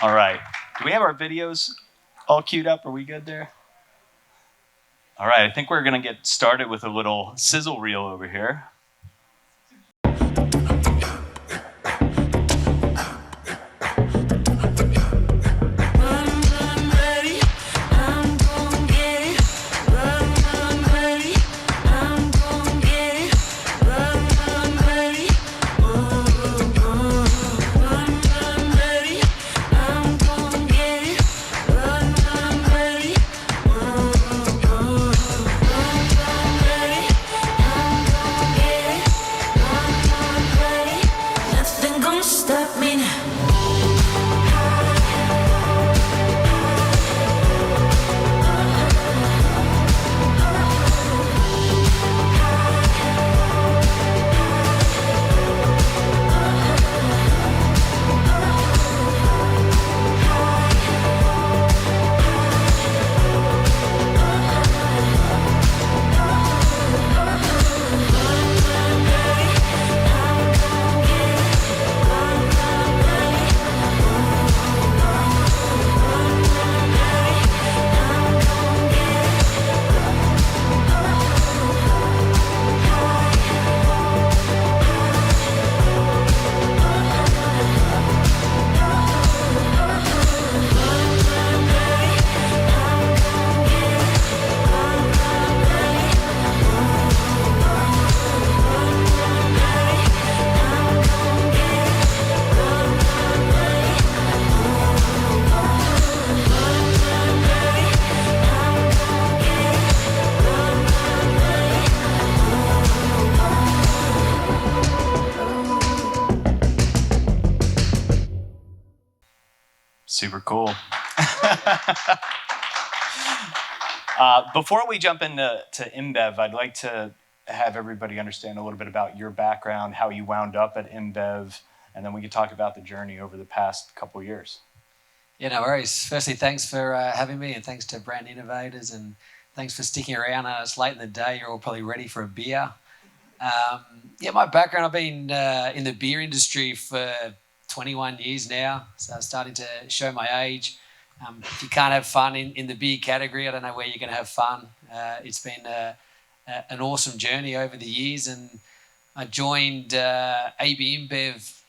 All right. Do we have our videos all queued up? Are we good there? All right. I think we're going to get started with a little sizzle reel over here. Super cool. Before we jump into InBev, I'd like to have everybody understand a little bit about your background, how you wound up at InBev, and then we could talk about the journey over the past couple of years. Yeah, no worries. Firstly, thanks for having me, and thanks to Brand Innovators, and thanks for sticking around. It's late in the day. You're all probably ready for a beer. My background, I've been in the beer industry for 21 years now, so I'm starting to show my age. If you can't have fun in the beer category, I don't know where you're going to have fun. It's been an awesome journey over the years, and I joined AB InBev.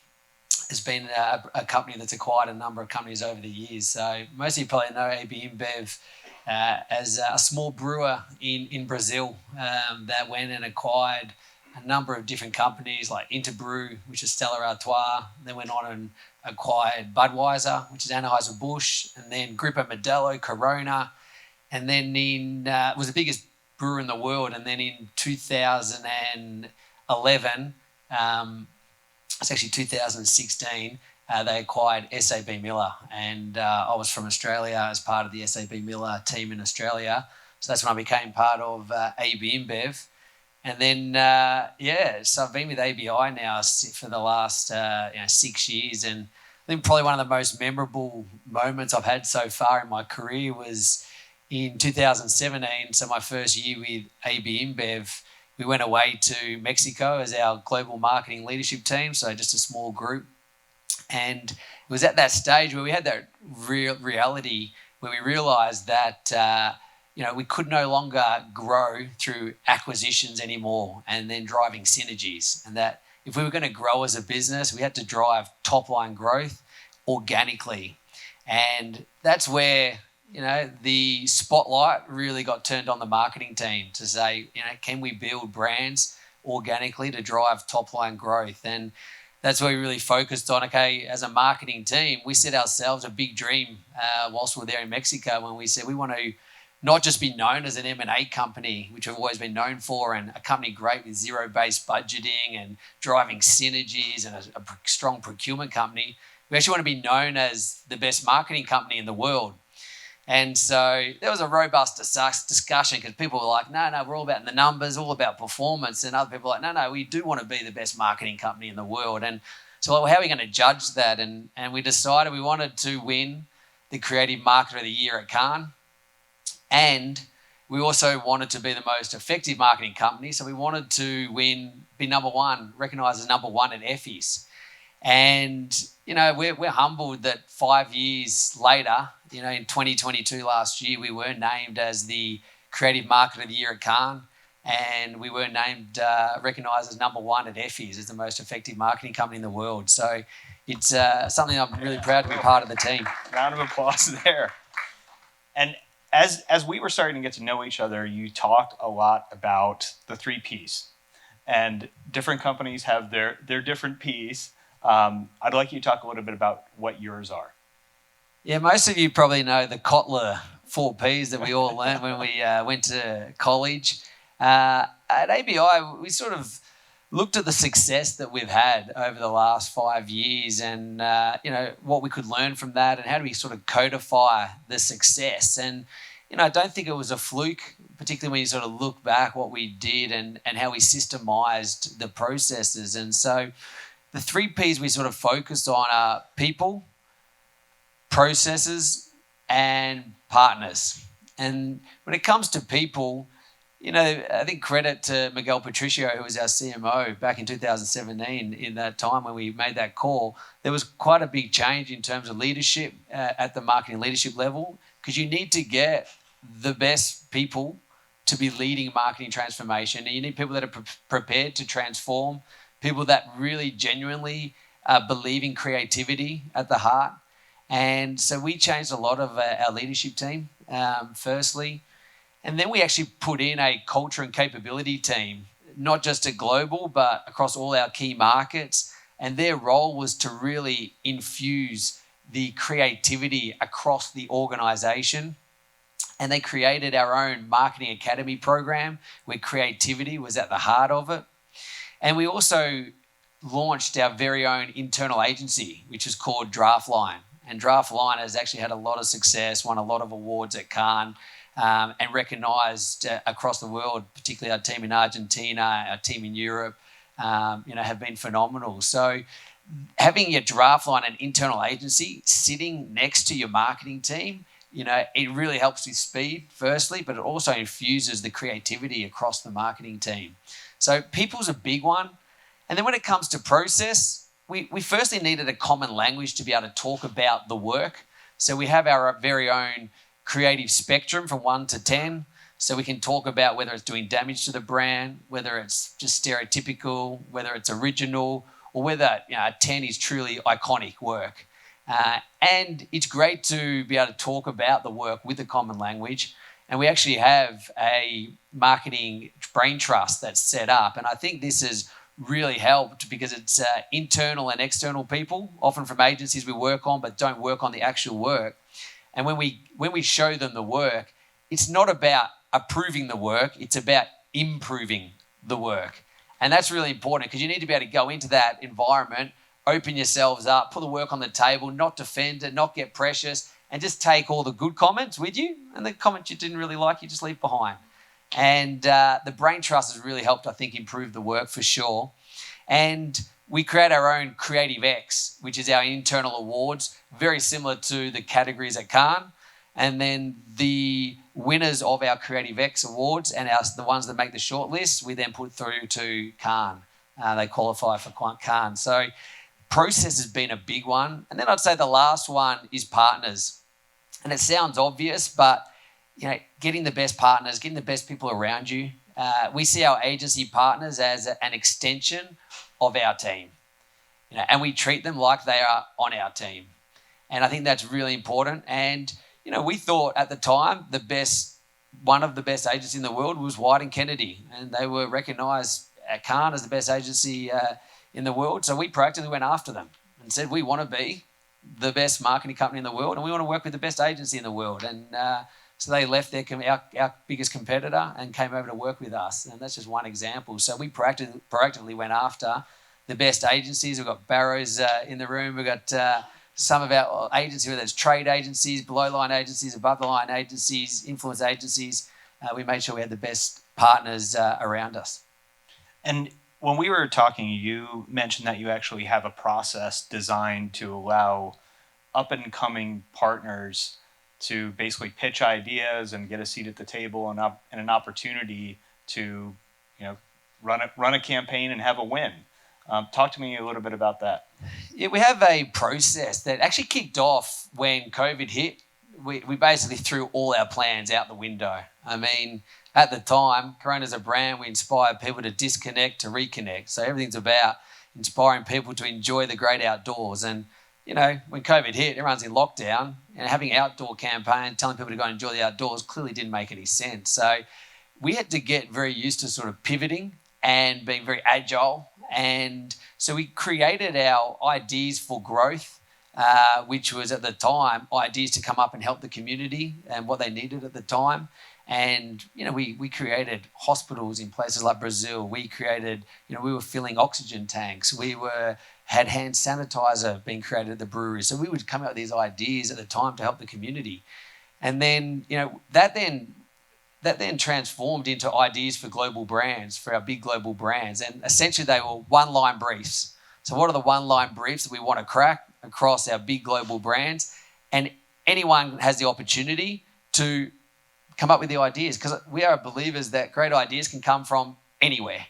Has been a company that's acquired a number of companies over the years. So most of you probably know AB InBev as a small brewer in Brazil that went and acquired a number of different companies like Interbrew, which is Stella, Artois. Then went on and acquired Budweiser, which is Anheuser-Busch, and then Grupo Modelo, Corona, and then was the biggest brewer in the world. And then in 2011, it's actually 2016, they acquired SAB Miller, and I was from Australia as part of the SAB Miller team in Australia. So that's when I became part of AB InBev. And then, so I've been with ABI now for the last 6 years, and I think probably one of the most memorable moments I've had so far in my career was in 2017, so my first year with AB InBev. We went away to Mexico as our global marketing leadership team, so just a small group. And it was at that stage where we had that reality where we realised that we could no longer grow through acquisitions anymore and then driving synergies, and that if we were going to grow as a business, we had to drive top-line growth organically. And that's where the spotlight really got turned on the marketing team to say, can we build brands organically to drive top-line growth? And that's where we really focused on, as a marketing team, we set ourselves a big dream whilst we were there in Mexico when we said we want to not just be known as an M&A company, which we've always been known for, and a company great with zero-based budgeting and driving synergies and a strong procurement company. We actually want to be known as the best marketing company in the world. And so there was a robust discussion because people were like, no, we're all about the numbers, all about performance. And other people were like, no, we do want to be the best marketing company in the world. And so how are we going to judge that? And we decided we wanted to win the Creative Marketer of the Year at Cannes. And we also wanted to be the most effective marketing company. So we wanted to be number one, recognised as number one at Effie's. And, we're humbled that 5 years later, in 2022 last year, we were named as the Creative Marketer of the Year at Cannes. And we were named, recognised as #1 at Effie's as the most effective marketing company in the world. So it's something I'm really proud to be part of the team. Round of applause there. And as we were starting to get to know each other, you talked a lot about the 3 Ps. And different companies have their different Ps. I'd like you to talk a little bit about what yours are. Yeah, most of you probably know the Kotler 4 Ps that we all learned when we went to college. At ABI, we sort of looked at the success that we've had over the last 5 years and, what we could learn from that and how do we sort of codify the success. And, I don't think it was a fluke, particularly when you sort of look back what we did and how we systemized the processes. And so the 3 Ps we sort of focused on are people, processes, and partners. And when it comes to people, I think credit to Miguel Patricio, who was our CMO back in 2017, in that time when we made that call, there was quite a big change in terms of leadership at the marketing leadership level, because you need to get the best people to be leading marketing transformation. And you need people that are prepared to transform, people that really genuinely believe in creativity at the heart. And so we changed a lot of our leadership team, firstly. And then we actually put in a culture and capability team, not just at global, but across all our key markets. And their role was to really infuse the creativity across the organization. And they created our own marketing academy program where creativity was at the heart of it. And we also launched our very own internal agency, which is called Draftline. And Draftline has actually had a lot of success, won a lot of awards at Cannes, and recognised across the world, particularly our team in Argentina, our team in Europe, have been phenomenal. So having your Draftline and internal agency sitting next to your marketing team, it really helps with speed, firstly, but it also infuses the creativity across the marketing team. So people's a big one. And then when it comes to process, we firstly needed a common language to be able to talk about the work. So we have our very own creative spectrum from 1 to 10. So we can talk about whether it's doing damage to the brand, whether it's just stereotypical, whether it's original, or whether a 10 is truly iconic work. And it's great to be able to talk about the work with a common language. And we actually have a marketing brain trust that's set up. And I think this has really helped because it's internal and external people, often from agencies we work on, but don't work on the actual work. And when we show them the work, it's not about approving the work, it's about improving the work. And that's really important because you need to be able to go into that environment, open yourselves up, put the work on the table, not defend it, not get precious, and just take all the good comments with you, and the comments you didn't really like, you just leave behind. And the brain trust has really helped, I think, improve the work for sure. And we create our own Creative X, which is our internal awards, very similar to the categories at Cannes. And then the winners of our Creative X awards and the ones that make the shortlist, we then put through to Cannes. They qualify for Cannes. So process has been a big one. And then I'd say the last one is partners. And it sounds obvious, but getting the best partners, getting the best people around you. We see our agency partners as an extension of our team, and we treat them like they are on our team. And I think that's really important. And, we thought at the time one of the best agencies in the world was White & Kennedy, and they were recognised at Cannes as the best agency in the world. So we proactively went after them and said, we want to be the best marketing company in the world, and we want to work with the best agency in the world. And so they left our biggest competitor and came over to work with us. And that's just one example. So we proactively went after the best agencies. We've got Barrows in the room. We've got some of our agencies, whether it's trade agencies, below-line agencies, above-the-line agencies, influence agencies. We made sure we had the best partners around us. And when we were talking, you mentioned that you actually have a process designed to allow up-and-coming partners to basically pitch ideas and get a seat at the table and an opportunity to, run a campaign and have a win. Talk to me a little bit about that. Yeah, we have a process that actually kicked off when COVID hit. We basically threw all our plans out the window. I mean, at the time, Corona's a brand, we inspire people to disconnect, to reconnect. So everything's about inspiring people to enjoy the great outdoors. And, you know, when COVID hit, everyone's in lockdown, and having outdoor campaign, telling people to go and enjoy the outdoors clearly didn't make any sense. So we had to get very used to sort of pivoting and being very agile. And so we created our ideas for growth, which was at the time ideas to come up and help the community and what they needed at the time. And, you know, we created hospitals in places like Brazil. We created, you know, we were filling oxygen tanks. We had hand sanitizer being created at the brewery. So we would come up with these ideas at the time to help the community. And then, you know, that then transformed into ideas for global brands, for our big global brands. And essentially they were one-line briefs. So what are the one-line briefs that we want to crack across our big global brands? And anyone has the opportunity to come up with the ideas, because we are believers that great ideas can come from anywhere,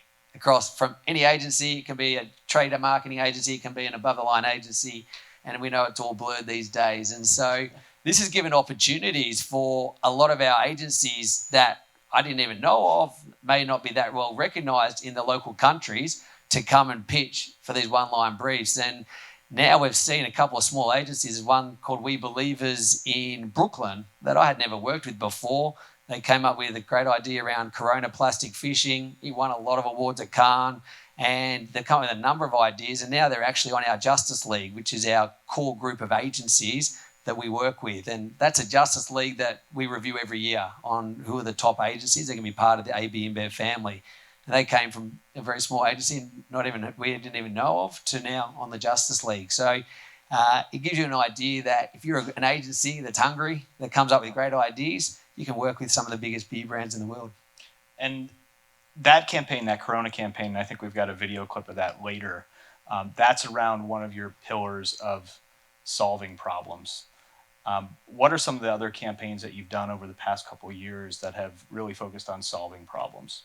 from any agency. It can be a trade marketing agency, it can be an above-the-line agency, and we know it's all blurred these days. And so this has given opportunities for a lot of our agencies that I didn't even know of, may not be that well recognised in the local countries, to come and pitch for these one-line briefs. And now we've seen a couple of small agencies, one called We Believers in Brooklyn that I had never worked with before. They came up with a great idea around Corona plastic fishing. He won a lot of awards at Cannes, and they've come up with a number of ideas, and now they're actually on our Justice League, which is our core group of agencies that we work with. And that's a Justice League that we review every year on who are the top agencies that can be part of the AB InBev family. And they came from a very small agency, we didn't even know of, to now on the Justice League. So it gives you an idea that if you're an agency that's hungry, that comes up with great ideas, you can work with some of the biggest beer brands in the world. And that campaign, that Corona campaign, I think we've got a video clip of that later. That's around one of your pillars of solving problems. What are some of the other campaigns that you've done over the past couple of years that have really focused on solving problems?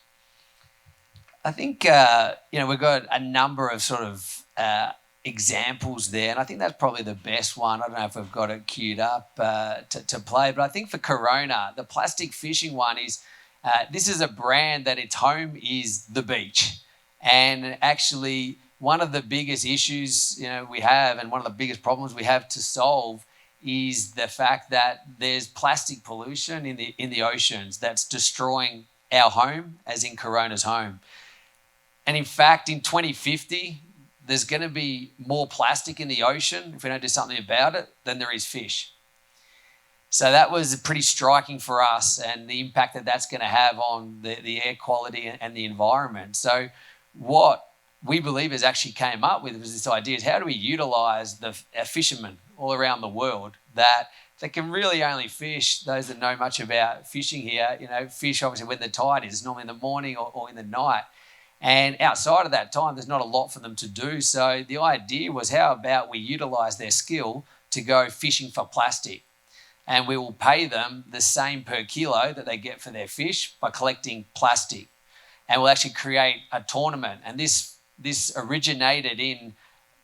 I think, we've got a number of sort of examples there, and I think that's probably the best one. I don't know if we've got it queued up to play, but I think for Corona, the plastic fishing one is, this is a brand that its home is the beach. And actually, one of the biggest issues we have, and one of the biggest problems we have to solve, is the fact that there's plastic pollution in the oceans that's destroying our home, as in Corona's home. And in fact, in 2050, there's going to be more plastic in the ocean, if we don't do something about it, than there is fish. So that was pretty striking for us, and the impact that that's going to have on the air quality and the environment. So what we believe has actually came up with was this idea is, how do we utilise our fishermen all around the world that they can really only fish, those that know much about fishing here, fish obviously when the tide is, normally in the morning or in the night. And outside of that time, there's not a lot for them to do. So the idea was, how about we utilise their skill to go fishing for plastic? And we will pay them the same per kilo that they get for their fish by collecting plastic. And we'll actually create a tournament. And this originated in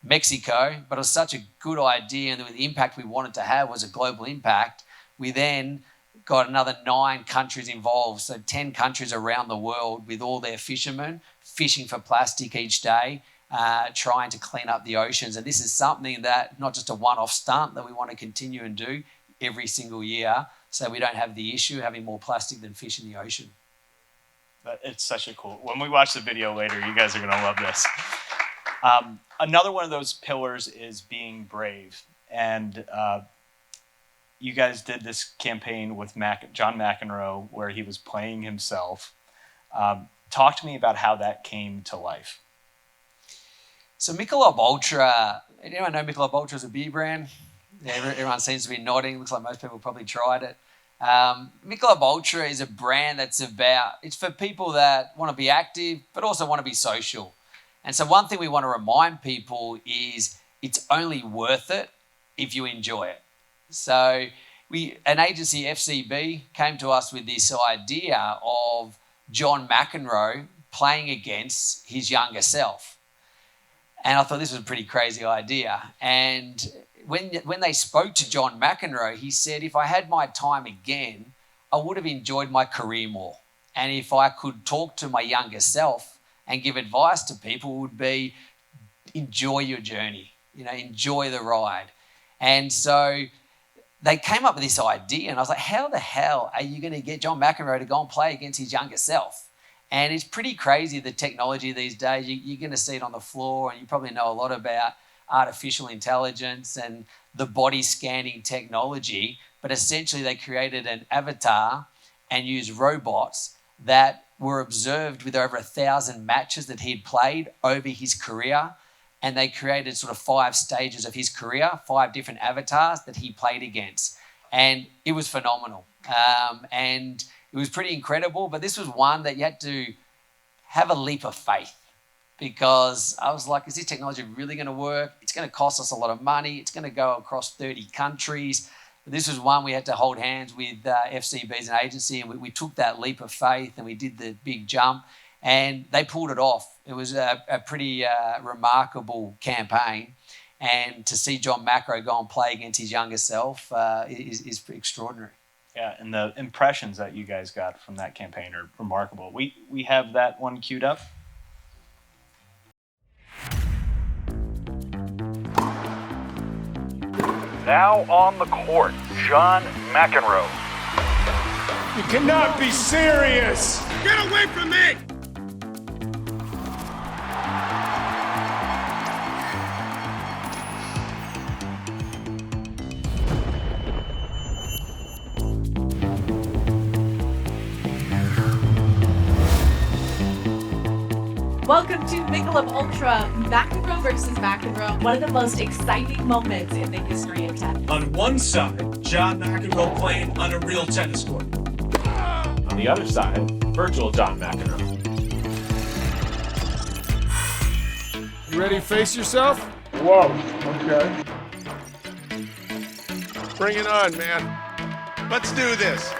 Mexico, but it was such a good idea, and the impact we wanted to have was a global impact. We then got another 9 countries involved, so 10 countries around the world with all their fishermen fishing for plastic each day, trying to clean up the oceans. And this is something that, not just a one-off stunt, that we want to continue and do every single year, so we don't have the issue of having more plastic than fish in the ocean. It's such a cool. When we watch the video later, you guys are going to love this. Another one of those pillars is being brave. And you guys did this campaign with John McEnroe where he was playing himself. Talk to me about how that came to life. So Michelob Ultra, anyone know Michelob Ultra is a beer brand? Yeah, everyone seems to be nodding. Looks like most people probably tried it. Michelob Ultra is a brand it's for people that want to be active, but also want to be social. And so one thing we want to remind people is it's only worth it if you enjoy it. So an agency, FCB, came to us with this idea of John McEnroe playing against his younger self. And I thought this was a pretty crazy idea. And when they spoke to John McEnroe, he said, if I had my time again, I would have enjoyed my career more. And if I could talk to my younger self and give advice to people, it would be enjoy your journey, enjoy the ride. And so they came up with this idea, and I was like, how the hell are you going to get John McEnroe to go and play against his younger self? And it's pretty crazy, the technology these days. You're going to see it on the floor, and you probably know a lot about artificial intelligence and the body scanning technology. But essentially, they created an avatar and used robots that were observed with over 1,000 matches that he'd played over his career. And they created sort of 5 stages of his career, 5 different avatars that he played against. And it was phenomenal. And it was pretty incredible. But this was one that you had to have a leap of faith, because I was like, is this technology really going to work? It's going to cost us a lot of money. It's going to go across 30 countries. But this was one we had to hold hands with FCB as an agency, and we took that leap of faith and we did the big jump, and they pulled it off. It was a pretty remarkable campaign, and to see John McEnroe go and play against his younger self is extraordinary. Yeah, and the impressions that you guys got from that campaign are remarkable. We have that one queued up. Now on the court, John McEnroe. You cannot be serious! Get away from me! Welcome to Michelob Ultra, McEnroe versus McEnroe, one of the most exciting moments in the history of tennis. On one side, John McEnroe playing on a real tennis court. On the other side, virtual John McEnroe. You ready to face yourself? Whoa, okay. Bring it on, man. Let's do this.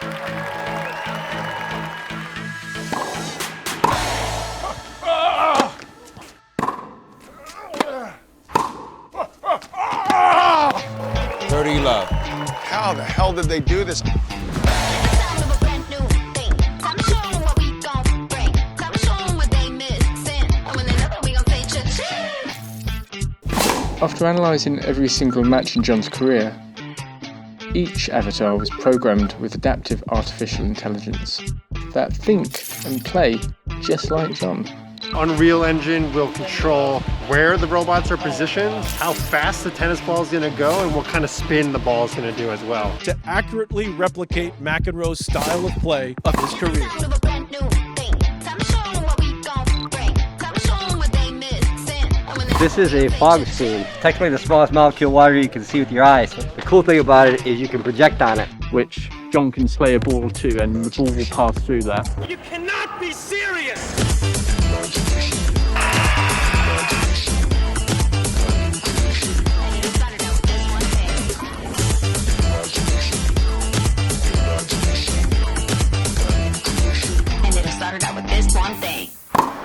Love. How the hell did they do this? After analysing every single match in John's career, each avatar was programmed with adaptive artificial intelligence that think and play just like John. Unreal Engine will control where the robots are positioned, how fast the tennis ball is going to go, and what kind of spin the ball is going to do as well. To accurately replicate McEnroe's style of play of his career. This is a fog scene, technically the smallest molecule of water you can see with your eyes. The cool thing about it is you can project on it, which John can play a ball to, and the ball will pass through that. You cannot be serious!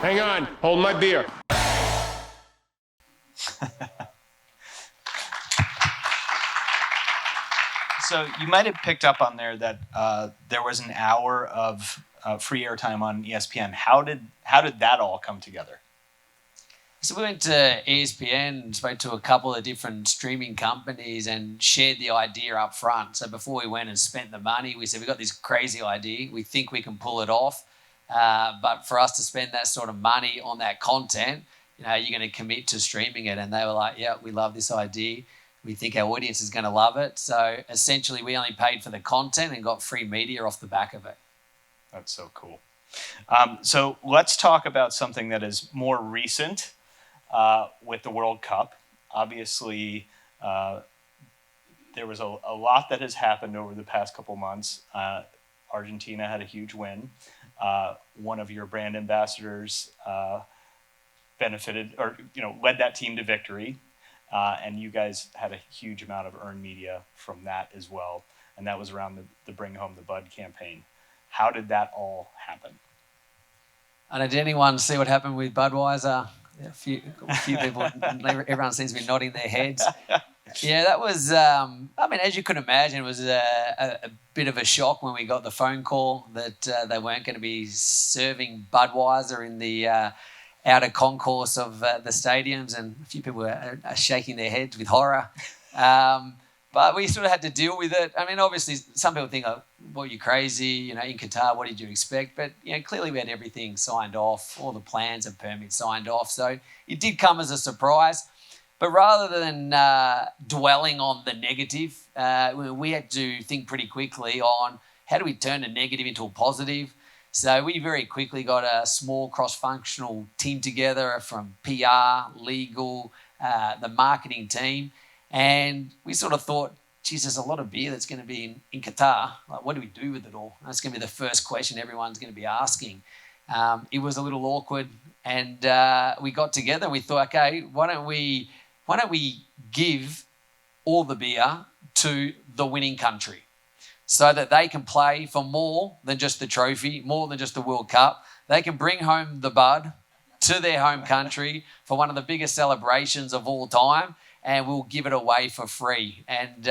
Hang on, hold my beer. So you might have picked up on there that there was an hour of free airtime on ESPN. How did that all come together? So we went to ESPN and spoke to a couple of different streaming companies and shared the idea up front. So before we went and spent the money, we said, we've got this crazy idea. We think we can pull it off. But for us to spend that sort of money on that content, you're going to commit to streaming it. And they were like, yeah, we love this idea. We think our audience is going to love it. So essentially, we only paid for the content and got free media off the back of it. That's so cool. So let's talk about something that is more recent with the World Cup. Obviously, there was a lot that has happened over the past couple months. Argentina had a huge win. One of your brand ambassadors benefited or led that team to victory. And you guys had a huge amount of earned media from that as well. And that was around the Bring Home the Bud campaign. How did that all happen? And did anyone see what happened with Budweiser A few people, everyone seems to be nodding their heads. Yeah, that was, as you could imagine, it was a bit of a shock when we got the phone call that they weren't going to be serving Budweiser in the outer concourse of the stadiums, and a few people are shaking their heads with horror. But we sort of had to deal with it. I mean, obviously, some people think, oh, well, you're crazy, in Qatar, what did you expect? But, clearly we had everything signed off, all the plans and permits signed off. So it did come as a surprise. But rather than dwelling on the negative, we had to think pretty quickly on how do we turn a negative into a positive. So we very quickly got a small cross-functional team together from PR, legal, the marketing team. And we sort of thought, geez, there's a lot of beer that's going to be in Qatar. Like, what do we do with it all? That's going to be the first question everyone's going to be asking. It was a little awkward, and we got together and we thought, okay, why don't we give all the beer to the winning country so that they can play for more than just the trophy, more than just the World Cup. They can bring home the Bud to their home country for one of the biggest celebrations of all time, and we'll give it away for free. And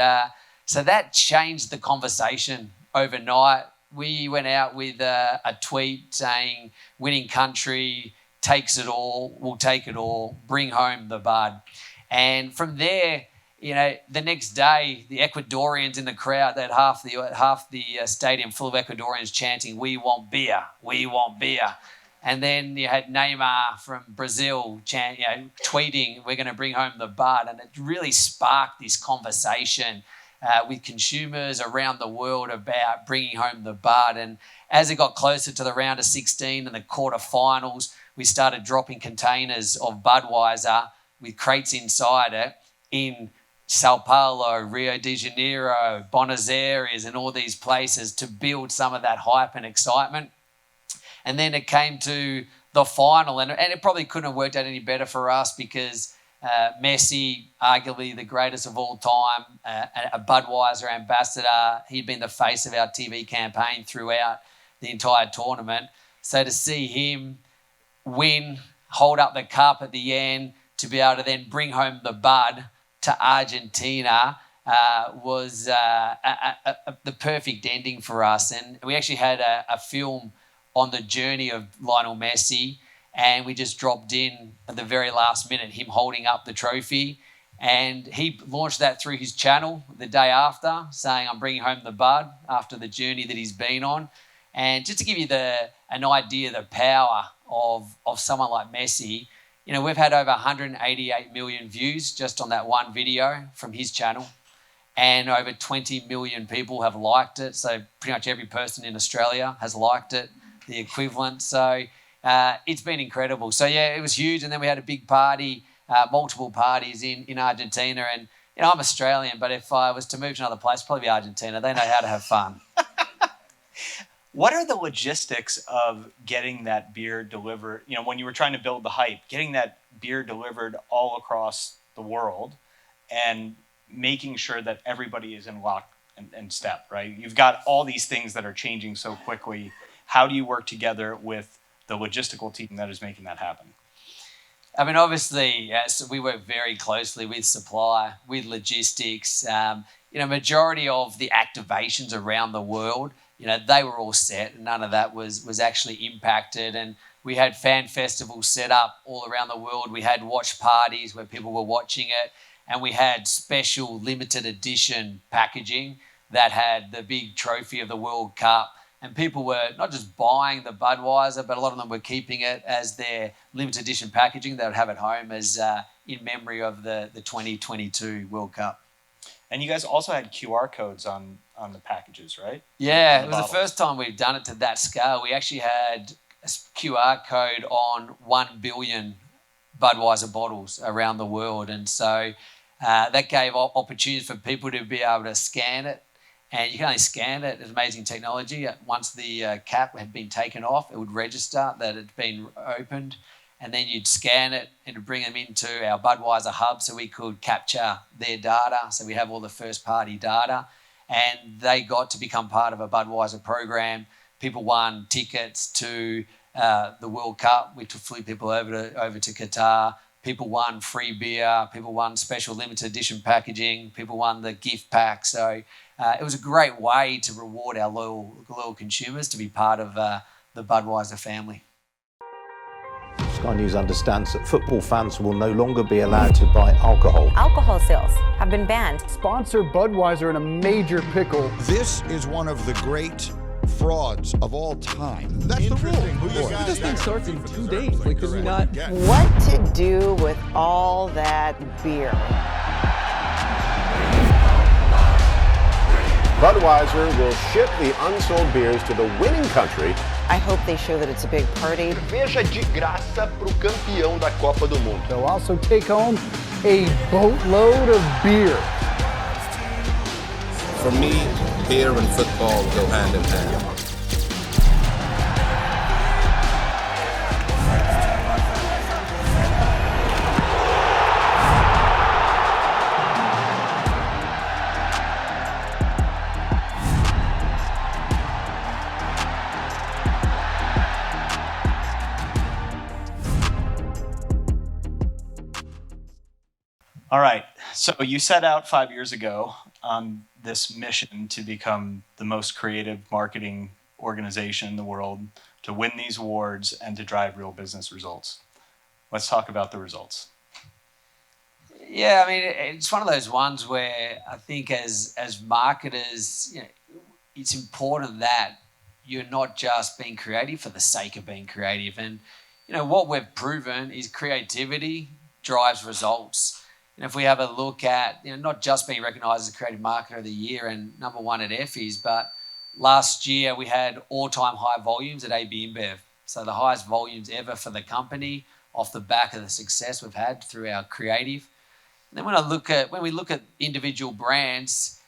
so that changed the conversation overnight. We went out with a tweet saying, winning country takes it all, we'll take it all, bring home the Bud. And from there, the next day, the Ecuadorians in the crowd, they had half the stadium full of Ecuadorians chanting, we want beer, we want beer. And then you had Neymar from Brazil tweeting, we're going to bring home the Bud. And it really sparked this conversation with consumers around the world about bringing home the Bud. And as it got closer to the round of 16 and the quarterfinals, we started dropping containers of Budweiser with crates inside it in Sao Paulo, Rio de Janeiro, Buenos Aires, and all these places to build some of that hype and excitement. And then it came to the final, and it probably couldn't have worked out any better for us because Messi, arguably the greatest of all time, a Budweiser ambassador, he'd been the face of our TV campaign throughout the entire tournament. So to see him win, hold up the cup at the end, to be able to then bring home the Bud to Argentina was the perfect ending for us. And we actually had a film on the journey of Lionel Messi, and we just dropped in at the very last minute, him holding up the trophy. And he launched that through his channel the day after, saying, I'm bringing home the Bud after the journey that he's been on. And just to give you an idea of the power of someone like Messi, we've had over 188 million views just on that one video from his channel, and over 20 million people have liked it. So pretty much every person in Australia has liked it, the equivalent. So it's been incredible. So yeah, it was huge. And then we had a big party, multiple parties in Argentina. And I'm Australian, but if I was to move to another place, probably be Argentina. They know how to have fun. What are the logistics of getting that beer delivered? When you were trying to build the hype, getting that beer delivered all across the world and making sure that everybody is in lock and step, right? You've got all these things that are changing so quickly. How do you work together with the logistical team that is making that happen? I mean, obviously, yes, we work very closely with supply, with logistics. Majority of the activations around the world, they were all set. None of that was actually impacted. And we had fan festivals set up all around the world. We had watch parties where people were watching it. And we had special limited edition packaging that had the big trophy of the World Cup. And people were not just buying the Budweiser, but a lot of them were keeping it as their limited edition packaging they would have at home as in memory of the 2022 World Cup. And you guys also had QR codes on the packages, right? Yeah, it was the first time we've done it to that scale. We actually had a QR code on 1 billion Budweiser bottles around the world. And so that gave opportunities for people to be able to scan it. And you can only scan it. It's amazing technology. Once the cap had been taken off, it would register that it had been opened. And then you'd scan it and bring them into our Budweiser hub so we could capture their data. So we have all the first-party data. And they got to become part of a Budweiser program. People won tickets to the World Cup. We flew people over to Qatar. People won free beer. People won special limited edition packaging. People won the gift pack. So it was a great way to reward our loyal consumers to be part of the Budweiser family. Sky News understands that football fans will no longer be allowed to buy alcohol. Alcohol sales have been banned. Sponsor Budweiser in a major pickle. This is one of the great frauds of all time. That's the rule. This thing starts in 2 days. Like, does he not? What to do with all that beer? Budweiser will ship the unsold beers to the winning country. I hope they show that it's a big party. Veja de graça pro campeão da Copa do Mundo. They'll also take home a boatload of beer. For me, beer and football go hand in hand. All right, so you set out 5 years ago on this mission to become the most creative marketing organization in the world, to win these awards and to drive real business results. Let's talk about the results. Yeah, I mean, it's one of those ones where I think as marketers, it's important that you're not just being creative for the sake of being creative. And, what we've proven is creativity drives results. And if we have a look at, not just being recognised as a Creative Marketer of the Year and #1 at Effie's, but last year we had all-time high volumes at AB InBev. So the highest volumes ever for the company off the back of the success we've had through our creative. And then when we look at individual brands,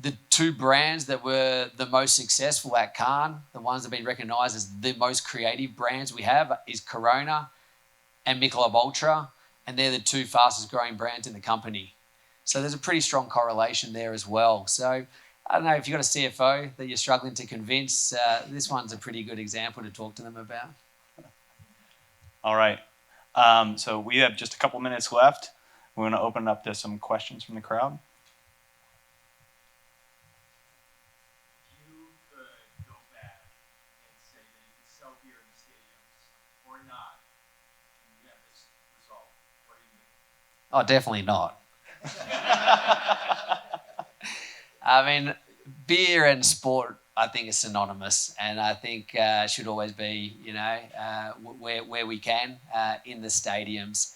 the two brands that were the most successful at Cannes, the ones that have been recognised as the most creative brands we have, is Corona and Michelob Ultra. And they're the two fastest growing brands in the company. So there's a pretty strong correlation there as well. So I don't know, if you've got a CFO that you're struggling to convince, this one's a pretty good example to talk to them about. All right. So we have just a couple minutes left. We're going to open up to some questions from the crowd. You could go back and say that you could sell beer in the stadiums or not, and you have this result. What do you do? Oh, definitely not. I mean, beer and sport, I think, is synonymous, and I think should always be, where we can in the stadiums.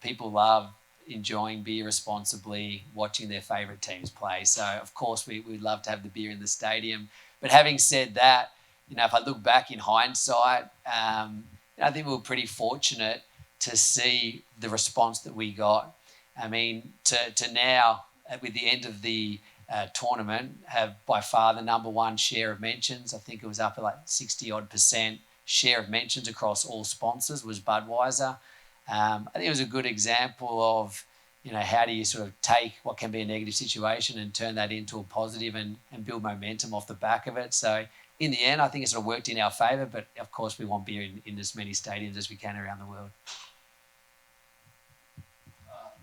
People love enjoying beer responsibly, watching their favourite teams play. So, of course, we'd love to have the beer in the stadium. But having said that, if I look back in hindsight, I think we were pretty fortunate to see the response that we got. I mean, to now, with the end of the tournament, have by far the #1 share of mentions. I think it was up at like 60-odd% share of mentions across all sponsors was Budweiser. I think it was a good example of, how do you sort of take what can be a negative situation and turn that into a positive and build momentum off the back of it. So in the end, I think it sort of worked in our favour, but of course we want beer in as many stadiums as we can around the world.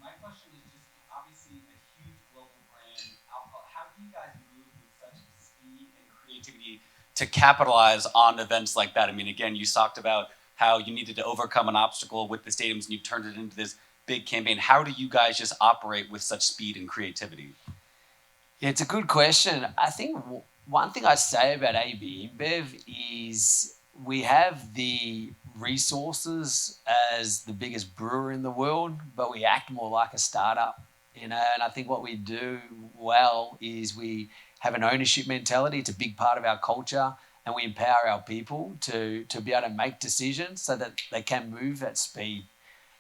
My question is just obviously a huge global brand. How do you guys move with such speed and creativity to capitalize on events like that? I mean, again, you talked about how you needed to overcome an obstacle with the stadiums and you turned it into this big campaign. How do you guys just operate with such speed and creativity? Yeah, it's a good question. I think one thing I'd say about AB InBev is we have the resources as the biggest brewer in the world, but we act more like a startup, and I think what we do well is we have an ownership mentality. It's a big part of our culture, and we empower our people to be able to make decisions so that they can move at speed.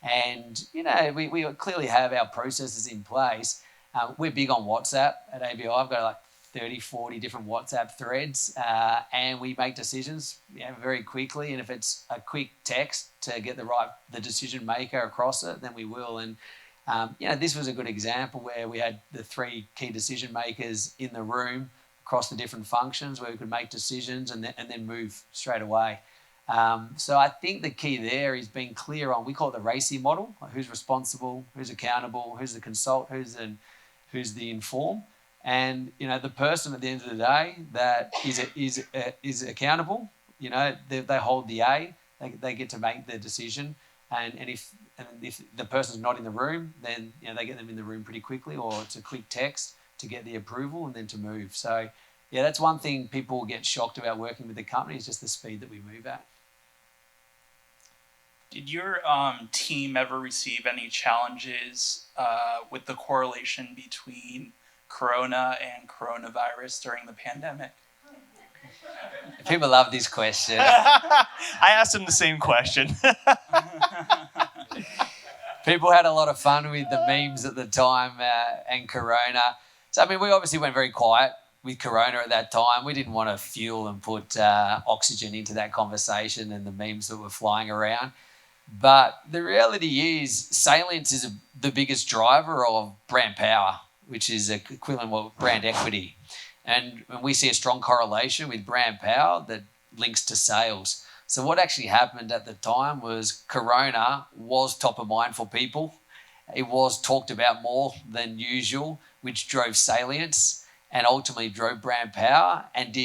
And, we clearly have our processes in place. We're big on WhatsApp at ABI. I've got like 30, 40 different WhatsApp threads, and we make decisions very quickly. And if it's a quick text to get the decision maker across it, then we will. And, this was a good example where we had the 3 key decision makers in the room across the different functions where we could make decisions and then move straight away. So I think the key there is being clear on, we call it the RACI model, like who's responsible, who's accountable, who's the consult, who's the inform. And, you know, the person at the end of the day that is accountable, you know, they hold the A, they get to make the decision. And if the person's not in the room, then, you know, they get them in the room pretty quickly, or it's a quick text to get the approval and then to move. So, yeah, that's one thing people get shocked about working with the company, is just the speed that we move at. Did your team ever receive any challenges with the correlation between Corona and coronavirus during the pandemic? People love this question. I asked him the same question. People had a lot of fun with the memes at the time and Corona. So, I mean, we obviously went very quiet with Corona at that time. We didn't want to fuel and put oxygen into that conversation and the memes that were flying around. But the reality is, salience is the biggest driver of brand power, which is equivalent of brand equity. And we see a strong correlation with brand power that links to sales. So what actually happened at the time was Corona was top of mind for people. It was talked about more than usual, which drove salience and ultimately drove brand power, and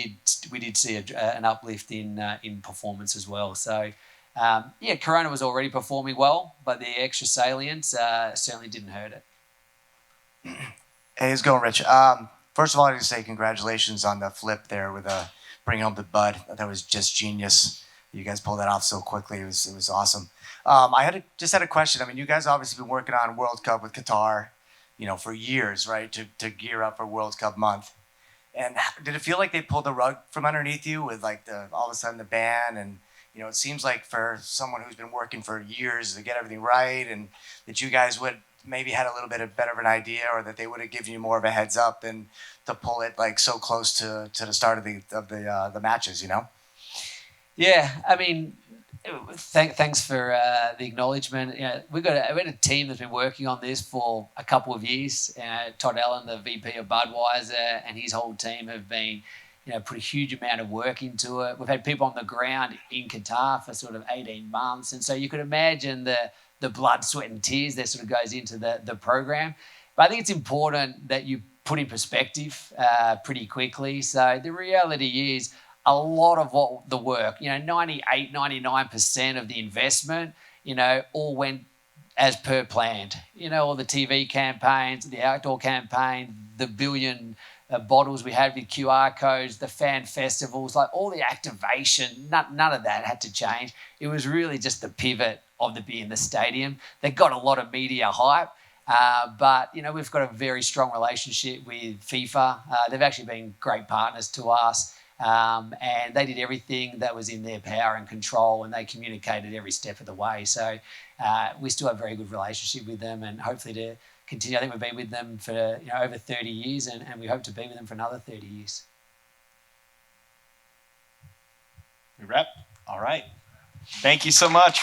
we did see an uplift in performance as well. So yeah, Corona was already performing well, but the extra salience certainly didn't hurt it. Hey, how's it going, Rich? First of all, I need to say congratulations on the flip there with bringing home the Bud. That was just genius. You guys pulled that off so quickly. It was awesome. I just had a question. I mean, you guys obviously been working on World Cup with Qatar, you know, for years, right? To gear up for World Cup month. And did it feel like they pulled the rug from underneath you with like all of a sudden the ban? And you know, it seems like for someone who's been working for years to get everything right, and that you guys would maybe had a little bit better of an idea, or that they would have given you more of a heads up than to pull it like so close to the start of the matches, you know? Yeah, I mean, thanks for the acknowledgement. You know, we had a team that's been working on this for a couple of years. Todd Allen, the VP of Budweiser, and his whole team have been, you know, put a huge amount of work into it. We've had people on the ground in Qatar for sort of 18 months, and so you could imagine the blood, sweat, and tears that sort of goes into the program. But I think it's important that you put in perspective pretty quickly. So the reality is, a lot of what the work, you know, 98, 99% of the investment, you know, all went as per planned. You know, all the TV campaigns, the outdoor campaign, the billion bottles we had with QR codes, the fan festivals, like all the activation, none of that had to change. It was really just the pivot of the beer in the stadium that got a lot of media hype. But, you know, we've got a very strong relationship with FIFA. They've actually been great partners to us. And they did everything that was in their power and control, and they communicated every step of the way. So we still have a very good relationship with them, and hopefully to continue. I think we've been with them for, you know, over 30 years, and we hope to be with them for another 30 years. We wrap? All right. Thank you so much.